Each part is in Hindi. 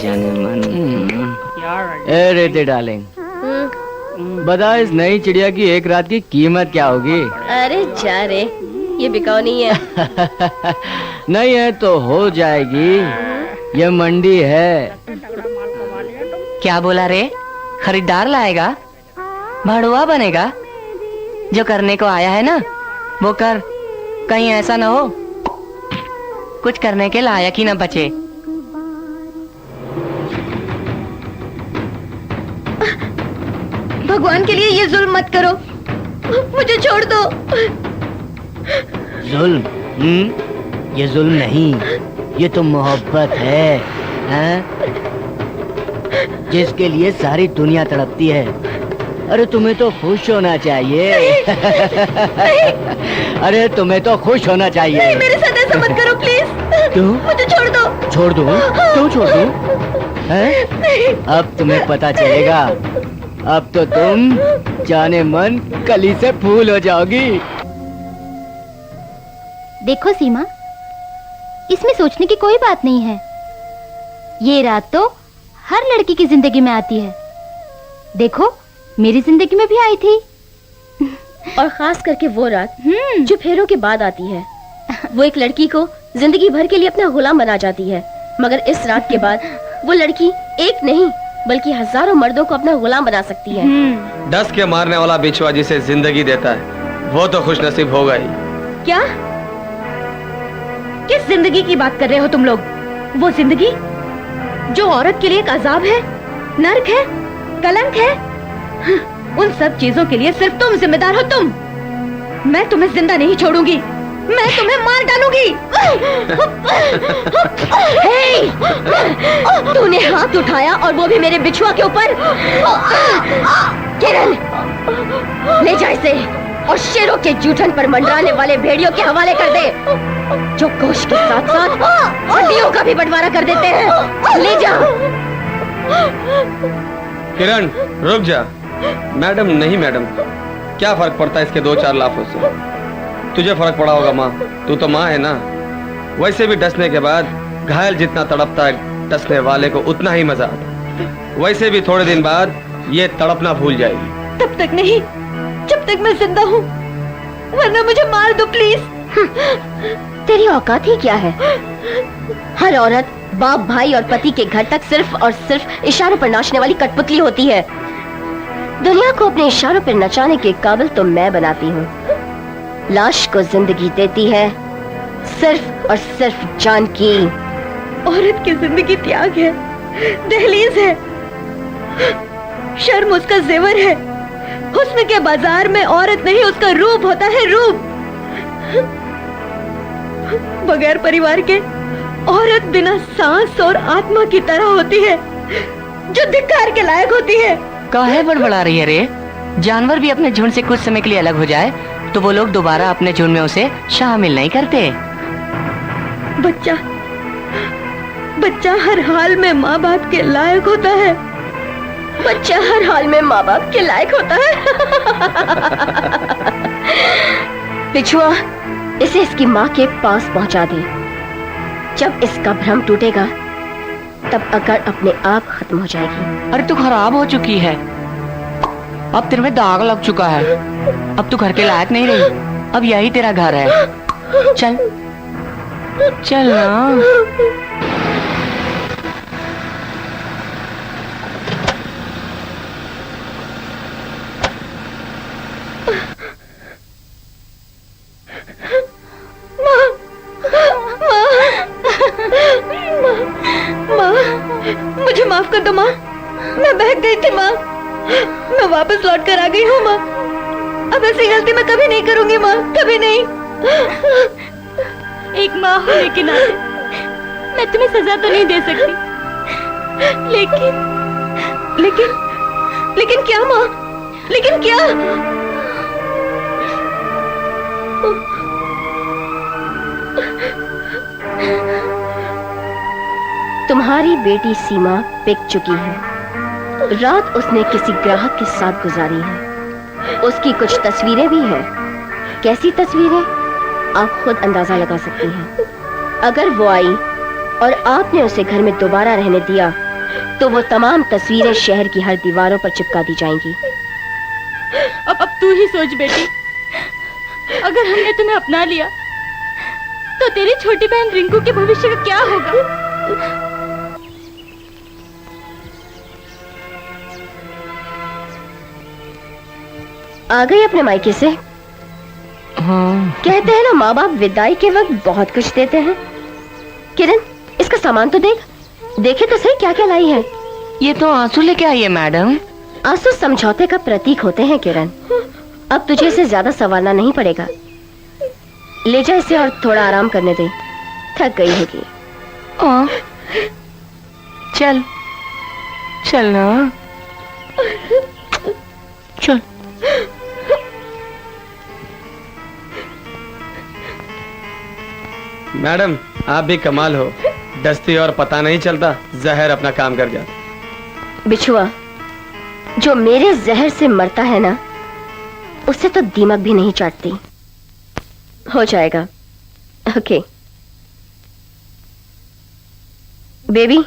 जाने मन। रेते डार्लिंग, बता इस नई चिड़िया की एक रात की कीमत क्या होगी? अरे जा रे, ये बिकाऊ नहीं है। नहीं है तो हो जाएगी, ये मंडी है। क्या बोला रे? खरीदार लाएगा, भड़ुआ बनेगा। जो करने को आया है ना वो कर, कहीं ऐसा ना हो कुछ करने के लायक ही ना बचे। भगवान के लिए ये जुल्म मत करो, मुझे छोड़ दो। जुल्म? ये जुल्म नहीं, ये तो मोहब्बत है, जिसके लिए सारी दुनिया तड़पती है। अरे तुम्हें तो खुश होना चाहिए। अरे तुम्हें तो खुश होना चाहिए। नहीं, मेरे साथ ऐसा मत करो प्लीज। क्यों? मुझे छोड़ दो। छोड़ दूं? क्यों छोड़ दूं? अब तुम्हें पता चलेगा। अब तो तुम जाने मन कली से फूल हो जाओगी। देखो सीमा, इसमें सोचने की कोई बात नहीं है। ये रात तो हर लड़की की जिंदगी में आती है। देखो मेरी जिंदगी में भी आई थी। और खास करके वो रात जो फेरों के बाद आती है। वो एक लड़की को जिंदगी भर के लिए अपना गुलाम बना जाती है, मगर इस रात के बाद वो लड़की एक नहीं बल्कि हजारों मर्दों को अपना गुलाम बना सकती है। डस के मारने वाला बिछुआ जिसे जिंदगी देता है वो तो खुश नसीब होगा ही। क्या? किस जिंदगी की बात कर रहे हो तुम लोग? वो जिंदगी जो औरत के लिए एक अजाब है, नर्क है, कलंक है। उन सब चीजों के लिए सिर्फ तुम जिम्मेदार हो। तुम। मैं तुम्हें जिंदा नहीं छोड़ूंगी, मैं तुम्हें मार डालूंगी। तूने हाथ उठाया और वो भी मेरे बिछुआ के ऊपर। किरण, ले जा इसे और शेरों के जूठन पर मंडराने वाले भेड़ियों के हवाले कर दे, जो गोश्त के साथ साथ हड्डियों का भी बंटवारा कर देते हैं। ले जा। किरण रुक जा। मैडम नहीं मैडम, क्या फर्क पड़ता है इसके 2-4 लाफों से? तुझे फर्क पड़ा होगा माँ, तू तो माँ है ना। वैसे भी डसने के बाद घायल जितना तड़पता है डसने वाले को उतना ही मजा आता है। वैसे भी थोड़े दिन बाद ये तड़पना भूल जाएगी। तब तक नहीं जब तक मैं जिंदा हूँ, वरना मुझे मार दो प्लीज। तेरी औकात ही क्या है? हर औरत बाप, भाई और पति के घर तक सिर्फ और सिर्फ इशारों पर नाचने वाली कठपुतली होती है। दुनिया को अपने इशारों पर नचाने के काबिल तो मैं बनाती हूँ। लाश को जिंदगी देती है सिर्फ और सिर्फ जान की। औरत की जिंदगी त्याग है, दहलीज है, शर्म उसका जेवर है। हुस्न के बाजार में औरत नहीं उसका रूप होता है, रूप। बगैर परिवार के औरत बिना सांस और आत्मा की तरह होती है, जो धिक्कार के लायक होती है। काहे बड़बड़ा रही है रे? जानवर भी अपने झुंड से कुछ समय के लिए अलग हो जाए तो वो लोग दोबारा अपने झुंड में उसे शामिल नहीं करते। बच्चा हर हाल में माँ बाप के लायक होता है। बच्चा हर हाल में माँ बाप के लायक होता है। बिछुआ, इसे इसकी माँ के पास पहुँचा दे। जब इसका भ्रम टूटेगा तब अगर अपने आप खत्म हो जाएगी। अरे तू खराब हो चुकी है, अब तेरे में दाग लग चुका है। अब तू घर के लायक नहीं रही, अब यही तेरा घर है। चल चल ना। मुझे माफ कर दो माँ, मैं बहक गई थी माँ। मैं वापस लौट कर आ गई हूँ माँ। अब ऐसी गलती मैं कभी नहीं करूंगी माँ, कभी नहीं। एक माँ होने के नाते मैं तुम्हें सजा तो नहीं दे सकती, लेकिन क्या माँ? लेकिन क्या? तुम्हारी बेटी सीमा बिक चुकी है। रात उसने किसी ग्राहक के साथ गुजारी है। उसकी कुछ तस्वीरें भी हैं। कैसी तस्वीरें, आप खुद अंदाजा लगा सकती हैं। अगर वो आई और आपने उसे घर में दोबारा रहने दिया तो वो तमाम तस्वीरें शहर की हर दीवारों पर चिपका दी जाएंगी। अब तू ही सोच बेटी, अगर हमने तुम्हें अपना लिया तो तेरी छोटी बहन रिंकू के भविष्य का क्या होगा? आ गई अपने मायके से? हाँ। कहते हैं ना, माँ बाप विदाई के वक्त बहुत कुछ देते हैं। किरण, इसका सामान तो देख, देखे तो सही क्या क्या लाई है। ये तो आंसू लेके आई है मैडम। आंसू समझौते का प्रतीक होते हैं किरण। अब तुझे इसे ज्यादा संभालना नहीं पड़ेगा। ले जा इसे और थोड़ा आराम करने दे, थक गई होगी। चल चल ना, चल। मैडम आप भी कमाल हो, डस्ती और पता नहीं चलता, जहर अपना काम कर जाता। बिछुआ, जो मेरे जहर से मरता है ना, उससे तो दीमक भी नहीं चाटती। हो जाएगा। Okay baby.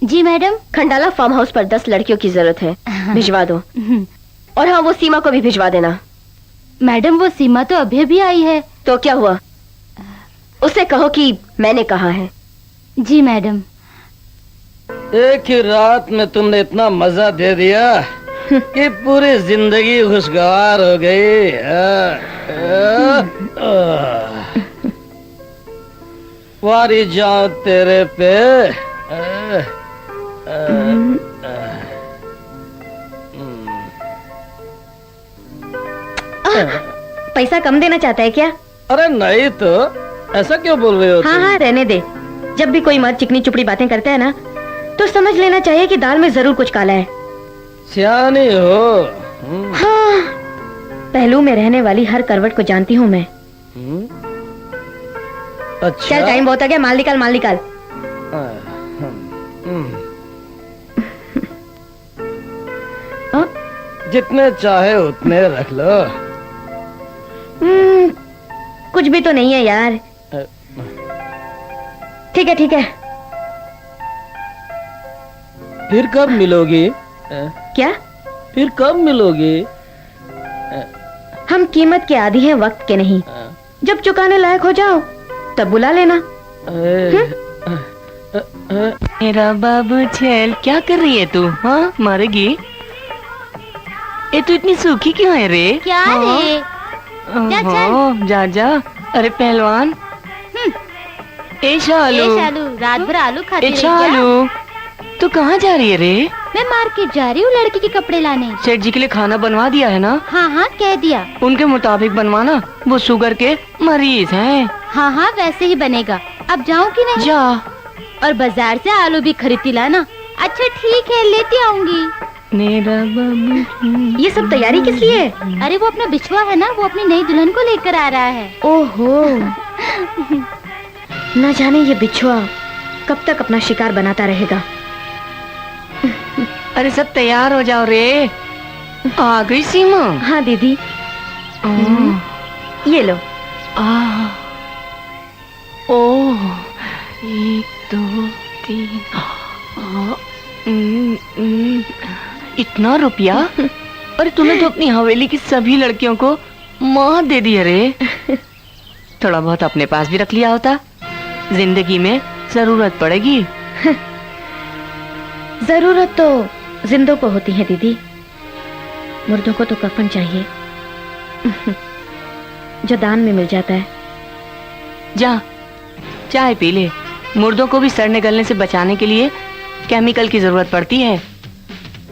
जी मैडम। खंडाला फार्म हाउस पर 10 लड़कियों की जरूरत है, भिजवा दो। और हाँ, वो सीमा को भी भिजवा देना। मैडम वो सीमा तो अभी अभी आई है। तो क्या हुआ, उसे कहो कि मैंने कहा है। जी मैडम। एक ही रात में तुमने इतना मजा दे दिया कि पूरी जिंदगी खुशगवार हो गई। वारी जाऊं तेरे पे। पैसा कम देना चाहता है क्या? अरे नहीं तो, ऐसा क्यों बोल रहे हो हाँ तुम? हाँ रहने दे। जब भी कोई मर्द चिकनी चुपड़ी बातें करता है ना, तो समझ लेना चाहिए कि दाल में जरूर कुछ काला है। सियानी हो। हाँ, पहलू में रहने वाली हर करवट को जानती हूँ मैं। अच्छा। चल टाइम बहुत हो गया, माल निकाल, माल निकाल। जितने चाहे उतने रख लो। कुछ भी तो नहीं है यार। ठीक है ठीक है। फिर कब मिलोगी? क्या? फिर कब मिलोगी? हम कीमत के आदी हैं, वक्त के नहीं। जब चुकाने लायक हो जाओ तब बुला लेना। मेरा बाबू छेल, क्या कर रही है तू? हाँ, मारेगी? ये तू इतनी सूखी क्यों है रे? क्या हाँ? रे? जा चल। हाँ, जा जा। अरे पहलवान, ए शालू, रात भर आलू खाती ए रही क्या? शालू, तू कहाँ जा रही है रे? मैं मार्केट जा रही हूँ लड़की के कपड़े लाने। सेठ जी के लिए खाना बनवा दिया है ना? हाँ हाँ कह दिया। उनके मुताबिक बनवाना, वो शुगर के मरीज हैं। हाँ हाँ वैसे ही बनेगा। अब जाऊँ कि नहीं? जा। और बाजार से आलू भी खरीदती लाना। अच्छा ठीक है, लेती आऊंगी। मेरा बाबू। ये सब तैयारी किस लिए? अरे वो अपना बिछुआ है ना, वो अपनी नई दुल्हन को लेकर आ रहा है। ओहो, न जाने ये बिछुआ कब तक अपना शिकार बनाता रहेगा। अरे सब तैयार हो जाओ रे। आ गई सीमा? हाँ दीदी, ये लो। ओह, 1 2 3। इतना रुपया? अरे तूने तो अपनी हवेली की सभी लड़कियों को माँ दे दी है रे। थोड़ा बहुत अपने पास भी रख लिया होता, जिंदगी में जरूरत पड़ेगी। जरूरत तो जिंदों को होती है दीदी, मुर्दों को तो कफन चाहिए जो दान में मिल जाता है। जा चाय पी ले। मुर्दों को भी सड़ने गलने से बचाने के लिए केमिकल की जरूरत पड़ती है।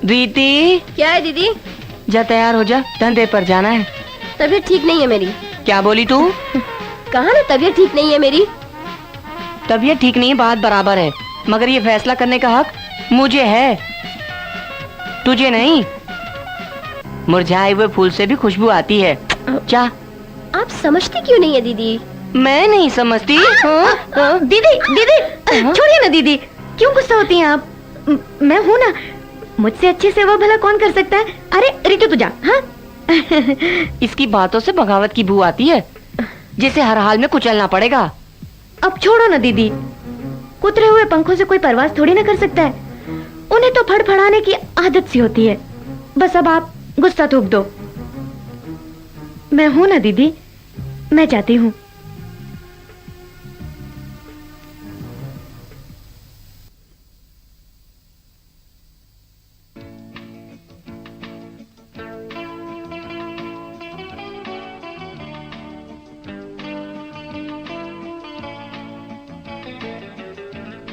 रीति, क्या है दीदी? जा तैयार हो जा, धंधे पर जाना है। तबीयत ठीक नहीं है मेरी। क्या बोली तू? कहा ना तबीयत ठीक नहीं है मेरी। तबीयत ठीक नहीं है, बात बराबर है, मगर ये फैसला करने का हक मुझे है, तुझे नहीं। मुरझाए हुए फूल से भी खुशबू आती है। जा। आप समझती क्यों नहीं है दीदी? मैं नहीं समझती। दीदी दीदी छोड़िए ना दीदी, क्यों गुस्सा होती हैं आप? मैं हूँ ना, मुझसे अच्छे से वो भला कौन कर सकता है। अरे रितु तू जा। हाँ इसकी बातों से बगावत की बू आती है, जिसे हर हाल में कुचलना पड़ेगा। अब छोड़ो ना दीदी, कुतरे हुए पंखों से कोई परवाज थोड़ी ना कर सकता है। उन्हें तो फड़फड़ाने की आदत सी होती है। बस अब आप गुस्सा थूक दो। मैं हूं ना दीदी, मैं जाती हूं।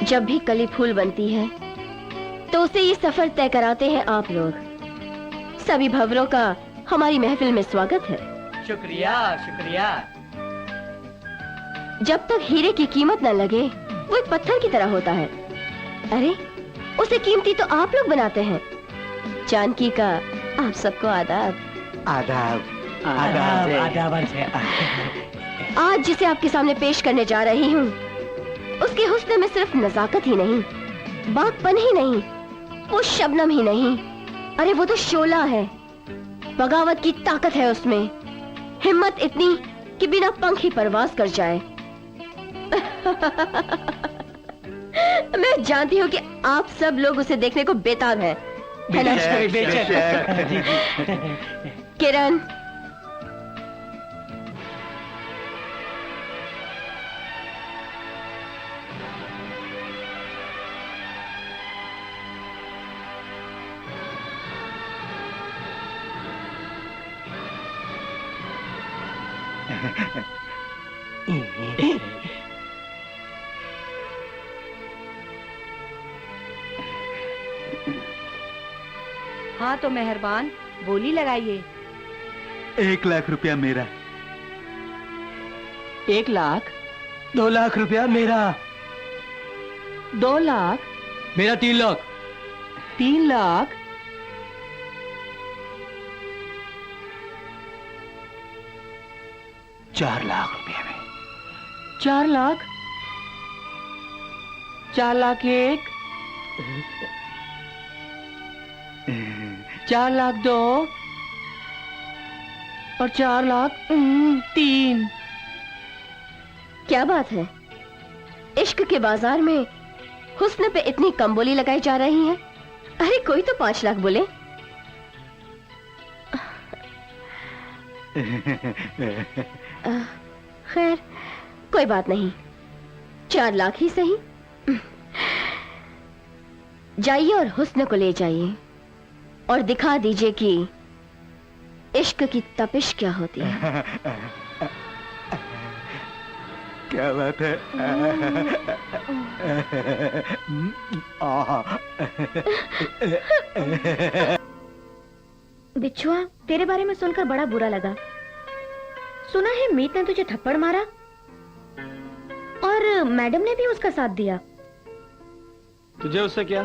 जब भी कली फूल बनती है तो उसे ये सफर तय कराते हैं आप लोग। सभी भंवरों का हमारी महफिल में स्वागत है। शुक्रिया शुक्रिया। जब तक हीरे की कीमत न लगे वो एक पत्थर की तरह होता है। अरे उसे कीमती तो आप लोग बनाते हैं। जानकी का आप सबको आदाब। आदाब आदाब आदाब। आज जिसे आपके सामने पेश करने जा रही हूँ उसके हुस्न में सिर्फ नजाकत ही नहीं, बागपन ही नहीं, वो शबनम ही नहीं, अरे वो तो शोला है। बगावत की ताकत है उसमें, हिम्मत इतनी कि बिना पंख ही परवाज कर जाए। मैं जानती हूँ कि आप सब लोग उसे देखने को बेताब है ना? किरण, हाँ तो मेहरबान बोली लगाइए। 1 लाख रुपया मेरा। 1 लाख, 2 लाख रुपया मेरा। 2 लाख, मेरा 3 लाख। 3 लाख, 4 लाख रुपया में। 4 लाख, 4 लाख 1, 4 लाख 2 और 4 लाख 3। क्या बात है, इश्क के बाजार में हुस्न पे इतनी कम बोली लगाई जा रही है। अरे कोई तो 5 लाख बोले। खैर कोई बात नहीं, 4 लाख ही सही। जाइए और हुस्न को ले जाइए और दिखा दीजिए कि इश्क की तपिश क्या होती है। क्या बात है। बिच्छुआ, तेरे बारे में सुनकर बड़ा बुरा लगा। सुना है मीत ने तुझे थप्पड़ मारा और मैडम ने भी उसका साथ दिया। तुझे उससे क्या?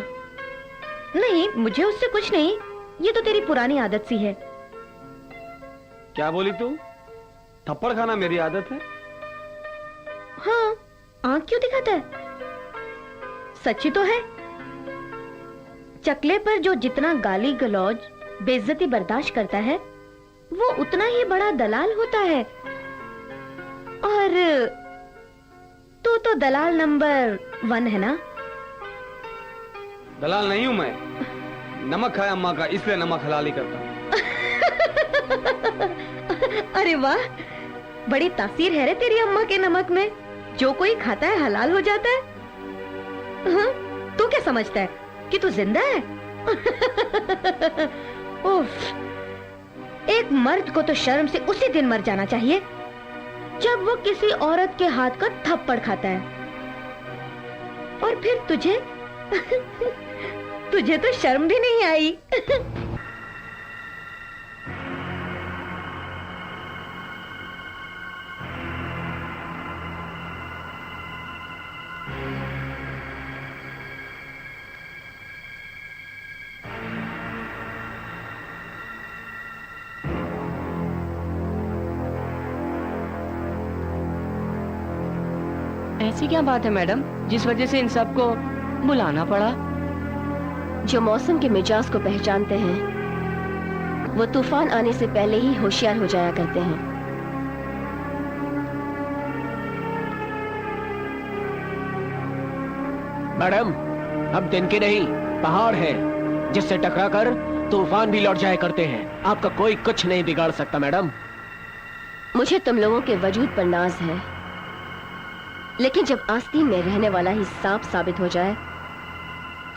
नहीं, मुझे उससे कुछ नहीं, ये तो तेरी पुरानी आदत सी है। क्या बोली तू? थप्पड़ खाना मेरी आदत है? हाँ, आंख क्यों दिखाता है? सच्ची तो है। चकले पर जो जितना गाली गलौज बेइज्जती बर्दाश्त करता है वो उतना ही बड़ा दलाल होता है। और तू तो दलाल नंबर 1 है ना? दलाल नहीं हूं मैं, नमक खाया अम्मा का, इसलिए नमक हलाल ही करता हूं। अरे वाह, बड़ी तासीर है रे तेरी अम्मा के नमक में। जो कोई खाता है हलाल हो जाता है। हाँ? तू क्या समझता है कि तू जिंदा है? उफ, एक मर्द को तो शर्म से उसी दिन मर जाना चाहिए जब वो किसी औरत के हाथ का थप्पड़ खाता है। और फिर तुझे तुझे तो शर्म भी नहीं आई। ऐसी क्या बात है मैडम जिस वजह से इन सबको बुलाना पड़ा? जो मौसम के मिजाज को पहचानते हैं वो तूफान आने से पहले ही होशियार हो जाया करते हैं। मैडम, हम दिन के नहीं पहाड़ है जिससे टकराकर तूफान भी लौट जाया करते हैं। आपका कोई कुछ नहीं बिगाड़ सकता मैडम। मुझे तुम लोगों के वजूद पर नाज है, लेकिन जब आस्तीन में रहने वाला ही सांप साबित हो जाए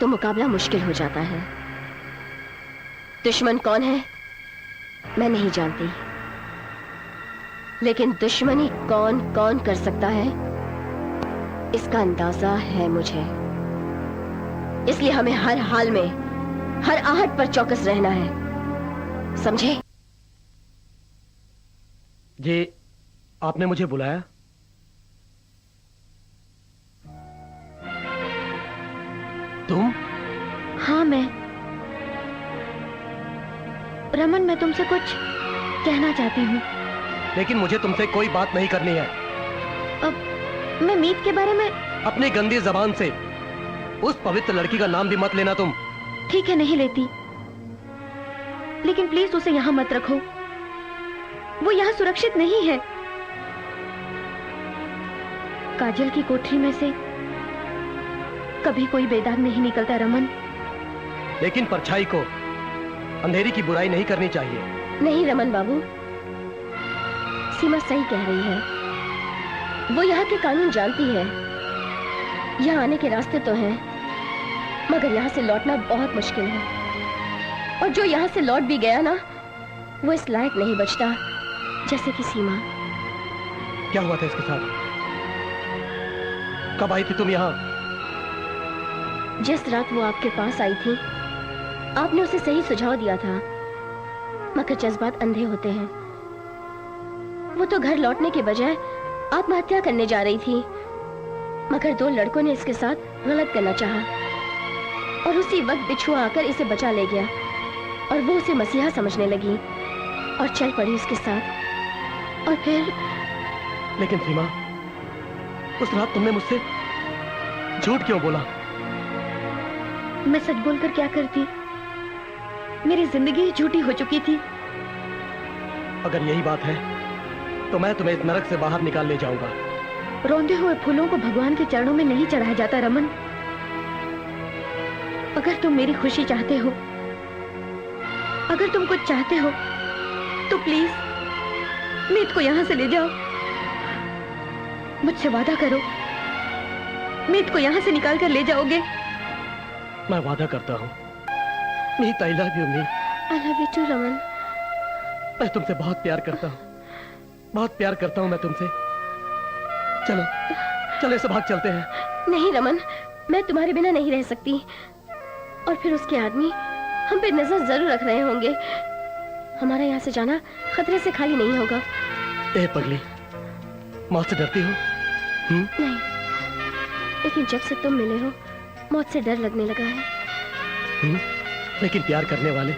तो मुकाबला मुश्किल हो जाता है। दुश्मन कौन है मैं नहीं जानती, लेकिन दुश्मनी कौन कौन कर सकता है इसका अंदाजा है मुझे। इसलिए हमें हर हाल में, हर आहट पर चौकस रहना है, समझे? जी, आपने मुझे बुलाया? तुम? हाँ मैं। रमन, मैं तुमसे कुछ कहना चाहती हूँ। लेकिन मुझे तुमसे कोई बात नहीं करनी है। अब मैं मीत के बारे में। अपनी गंदी जबान से उस पवित्र लड़की का नाम भी मत लेना तुम। ठीक है, नहीं लेती, लेकिन प्लीज उसे यहां मत रखो। वो यहां सुरक्षित नहीं है। काजल की कोठरी में से कभी कोई बेदाग नहीं निकलता रमन। लेकिन परछाई को अंधेरी की बुराई नहीं करनी चाहिए। नहीं रमन बाबू, सीमा सही कह रही है। वो यहाँ के कानून जानती है। यहाँ आने के रास्ते तो हैं, मगर यहाँ से लौटना बहुत मुश्किल है। और जो यहाँ से लौट भी गया ना, वो इस लायक नहीं बचता जैसे कि सीमा। क्या हुआ था इसके साथ? कब आई थी तुम यहाँ? जिस रात वो आपके पास आई थी, आपने उसे सही सुझाव दिया था, मगर जज्बात अंधे होते हैं। वो तो घर लौटने के बजाय आत्महत्या करने जा रही थी, मगर दो लड़कों ने इसके साथ गलत करना चाहा और उसी वक्त बिछुआ आकर इसे बचा ले गया और वो उसे मसीहा समझने लगी और चल पड़ी उसके साथ। और फिर लेकिन सीमा, उस रात तुमने मुझसे झूठ क्यों बोला? मैं सच बोलकर क्या करती? मेरी जिंदगी ही झूठी हो चुकी थी। अगर यही बात है तो मैं तुम्हें इस नरक से बाहर निकाल ले जाऊंगा। रौंदे हुए फूलों को भगवान के चरणों में नहीं चढ़ाया जाता रमन। अगर तुम मेरी खुशी चाहते हो, अगर तुम कुछ चाहते हो, तो प्लीज मीत को यहां से ले जाओ। मुझसे वादा करो, मीत को यहां से निकाल कर ले जाओगे। मैं वादा करता हूँ। Meet, I love you Meet. I love you too Raman. मैं तुमसे बहुत प्यार करता हूँ, बहुत प्यार करता हूँ मैं तुमसे। चलो चलो, इसे भाग चलते हैं। नहीं रमन, मैं तुम्हारे बिना नहीं रह सकती। और फिर उसके आदमी हम पे नजर जरूर रख रहे होंगे। हमारा यहाँ से जाना खतरे से खाली नहीं होगा। ए पगली, मौत से डरती हो? नहीं, लेकिन जब से तुम मिले हो मौत से डर लगने लगा है। लेकिन प्यार करने वाले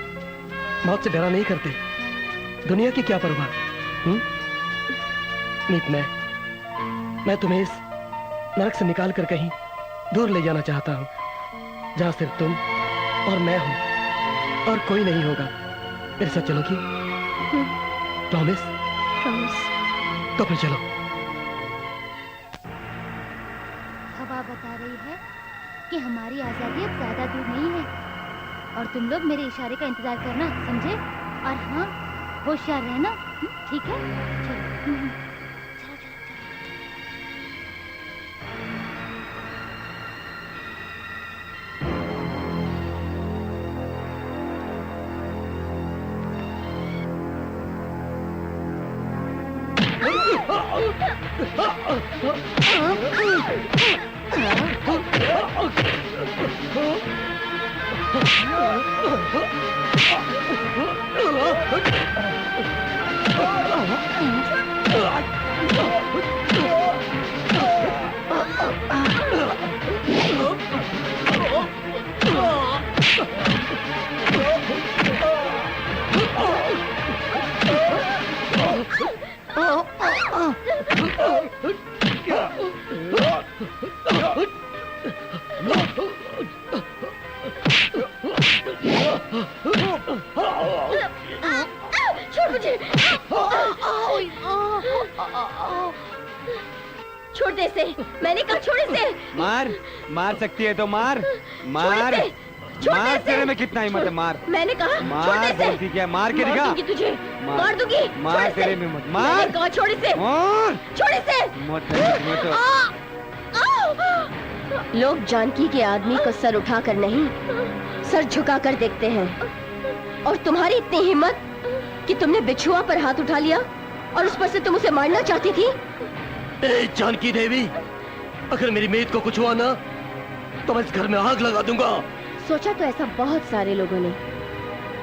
मौत से डरा नहीं करते। दुनिया की क्या परवाह। मीत, मैं तुम्हें इस नरक से निकाल कर कहीं दूर ले जाना चाहता हूँ, जहाँ सिर्फ तुम और मैं हूँ और कोई नहीं होगा। मेरे साथ चलोगी? प्रॉमिस? प्रॉमिस। तो फिर चलो। हवा बता रही है कि हमारी आजादी अब ज्यादा दूर नहीं है और तुम लोग मेरे इशारे का इंतजार करना, समझे? और हाँ, होशियार रहना, ठीक है? चलो। छोड़ मुझे। छोड़ दे इसे, मैंने कहा छोड़ इसे। मार सकती है तो मार। छोड़ इसे। छोड़ने मार, से। तेरे में कितना हिम्मत है, मार। मैंने कहा मार, छोड़ने से। बोलती क्या, मार के दिखा। दूंगी तुझे, मार। मार दूंगी। मार, छोड़ तेरे इसे। में मत, मार। मैंने कहा छोड़ इसे, मार। छोड़ इसे। मत लोग जानकी के आदमी को सर उठाकर नहीं, सर झुकाकर देखते हैं। और तुम्हारी इतनी हिम्मत कि तुमने बिछुआ पर हाथ उठा लिया और उस पर से तुम उसे मारना चाहती थी। ए जानकी देवी, अगर मेरी मेद को कुछ हुआ ना तो मैं इस घर में आग लगा दूंगा। सोचा तो ऐसा बहुत सारे लोगों ने,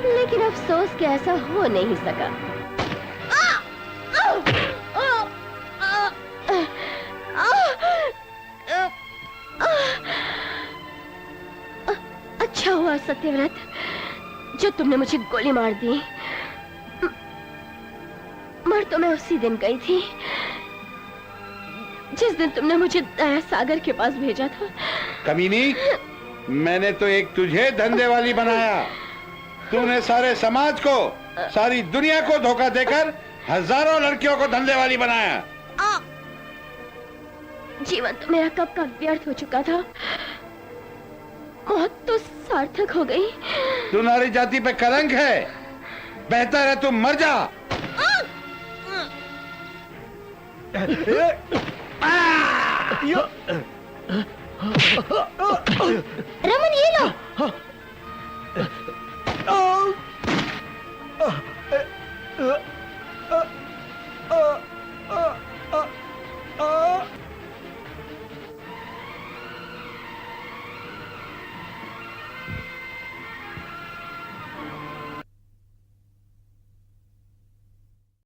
लेकिन अफसोस कि ऐसा हो नहीं सका। अच्छा हुआ सत्यव्रत जो तुमने मुझे गोली मार दी। मर तो मैं उसी दिन गई थी जिस दिन तुमने मुझे दया सागर के पास भेजा था। कमीनी, मैंने तो एक तुझे धंधे वाली बनाया। तूने सारे समाज को, सारी दुनिया को धोखा देकर हजारों लड़कियों को धंधे वाली बनाया। जीवन तो मेरा कब का व्यर्थ हो चुका था। मौत तो सार्थक हो गई। तू नारी जाति पे कलंक है। बेहतर है तू मर जा। रमन ये लो।